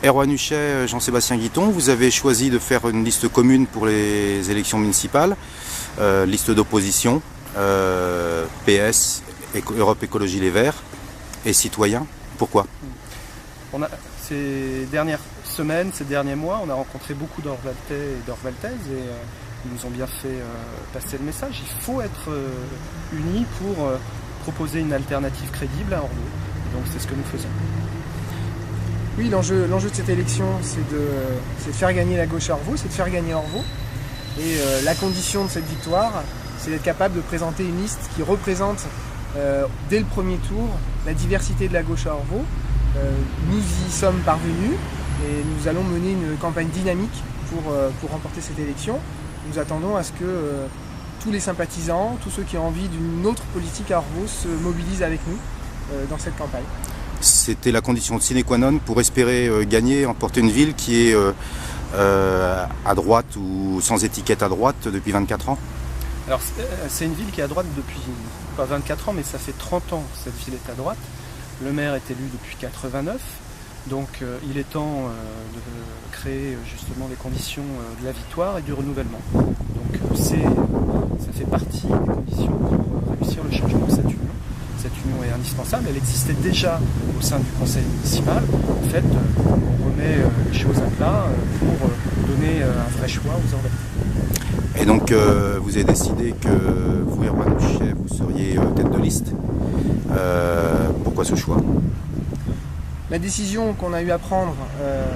Erwan Huchet, Jean-Sébastien Guiton, vous avez choisi de faire une liste commune pour les élections municipales, liste d'opposition, PS, Europe Écologie Les Verts et Citoyens. Pourquoi? Ces dernières semaines, ces derniers mois, on a rencontré beaucoup d'Orvaltais et d'Orvaltaises et ils nous ont bien fait passer le message. Il faut être unis pour proposer une alternative crédible à Orvault. Et donc c'est ce que nous faisons. Oui, l'enjeu de cette élection, c'est de faire gagner la gauche à Orvault, c'est de faire gagner Orvault. Et la condition de cette victoire, c'est d'être capable de présenter une liste qui représente dès le premier tour la diversité de la gauche à Orvault. Nous y sommes parvenus et nous allons mener une campagne dynamique pour remporter cette élection. Nous attendons à ce que tous les sympathisants, tous ceux qui ont envie d'une autre politique à Orvault se mobilisent avec nous dans cette campagne. C'était la condition sine qua non pour espérer gagner, emporter une ville qui est à droite ou sans étiquette à droite depuis 24 ans. Alors c'est une ville qui est à droite depuis, pas 24 ans, mais ça fait 30 ans que cette ville est à droite. Le maire est élu depuis 89, donc il est temps de créer justement les conditions de la victoire et du renouvellement. Donc ça fait partie des conditions pour réussir le changement de cette union. Cette union est indispensable, elle existait déjà au sein du conseil municipal. En fait, on remet les choses à plat pour donner un vrai choix aux Orvaltais. Et donc vous avez décidé que vous, Erwan Huchet, vous seriez tête de liste. Pourquoi ce choix? La décision qu'on a eu à prendre,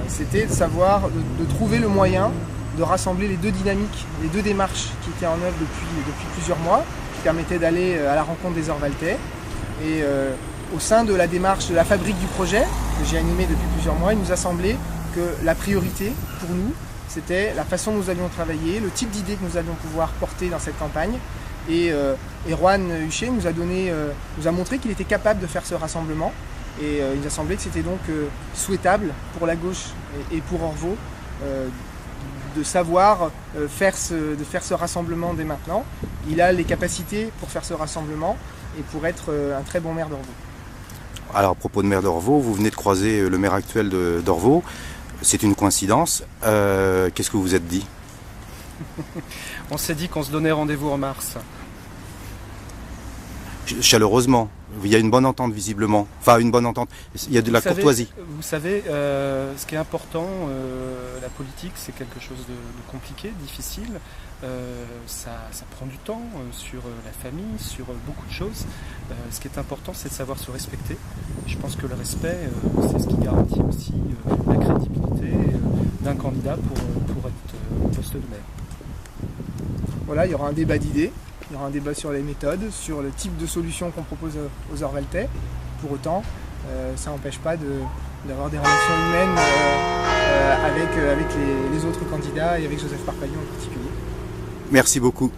c'était de savoir, de trouver le moyen de rassembler les deux dynamiques, les deux démarches qui étaient en œuvre depuis plusieurs mois, qui permettaient d'aller à la rencontre des Orvaltais. Et au sein de la démarche de la fabrique du projet, que j'ai animé depuis plusieurs mois, il nous a semblé que la priorité pour nous, c'était la façon dont nous allions travailler, le type d'idées que nous allions pouvoir porter dans cette campagne. Et Erwan Huchet nous a montré qu'il était capable de faire ce rassemblement. Et il nous a semblé que c'était donc souhaitable pour la gauche et pour Orvault de savoir faire ce rassemblement dès maintenant. Il a les capacités pour faire ce rassemblement et pour être un très bon maire d'Orvault. Alors à propos de maire d'Orvault, vous venez de croiser le maire actuel d'Orvault. C'est une coïncidence. Qu'est-ce que vous vous êtes dit? On s'est dit qu'on se donnait rendez-vous en mars. Chaleureusement. Il y a une bonne entente visiblement. Enfin une bonne entente. Il y a de la courtoisie. Vous savez, ce qui est important, la politique, c'est quelque chose de compliqué, difficile. Ça prend du temps sur la famille, sur beaucoup de choses. Ce qui est important, c'est de savoir se respecter. Je pense que le respect, c'est ce qui garantit aussi la crédibilité d'un candidat pour être au poste de maire. Voilà, il y aura un débat d'idées. Il y aura un débat sur les méthodes, sur le type de solution qu'on propose aux Orvaltais. Pour autant, ça n'empêche pas d'avoir des relations humaines avec les autres candidats et avec Joseph Parpaillon en particulier. Merci beaucoup.